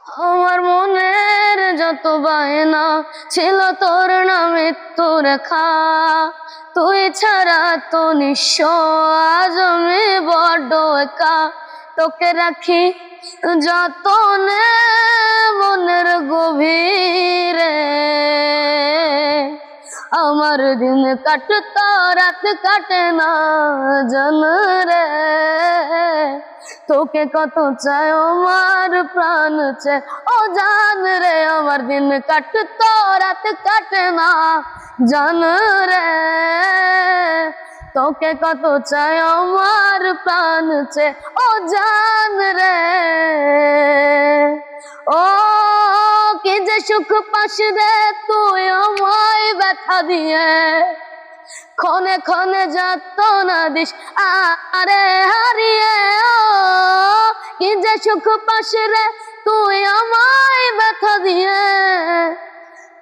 আমার মনের যত বায়না ছিল তোর না মৃত্যু রেখা, তুই ছাড়া তো নিঃস্ব আজ আমি বড্ড একা। তোকে রাখি যতনে মনের গভীরে, আমার দিন কাটতো রাত কাটে না জান রে। তোকে কত চাই আমার প্রাণ চাই ও জান রে, আমার দিন কাটতো রাত কাটে না জান রে। তোকে কত চাই আমার প্রাণ চাই ও জান রে। ও কি যে সুখ পাস রে তুই আমায় ব্যথা দিয়ে, ক্ষণে ক্ষণে যাতনা দিস আরে হারিয়ে। ও কি যে সুখ পাস রে তুই আমায় ব্যথা দিয়ে,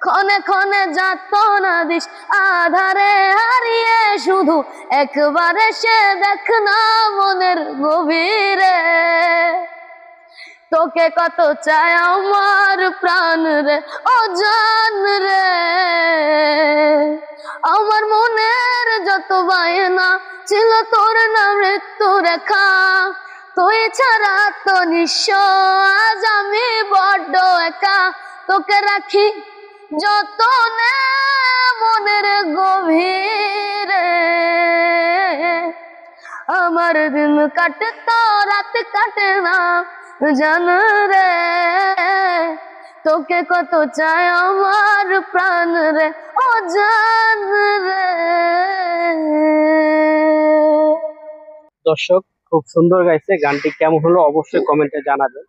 ক্ষণে ক্ষণে যাতনা দিস আধারে হারিয়ে। শুধু একবার সে দেখ না মনের গভীরে, তোকে কত চাই আমার প্রাণ রে ও জান রে। আমার মনের যত বায়না ছিল তোর না মৃত্যু রেখা, তুই ছাড়া তো নিঃস্ব আজ আমি বড্ড একা। তোকে রাখি যতনে মনের গভীরে, আমার দিন কাটে তো রাত কাটে না জান রে। তোকে কত চাই আমার প্রাণ রে ও জান রে। দর্শক খুব সুন্দর গাইছে, গানটি কেমন হলো অবশ্যই কমেন্টে জানাবেন।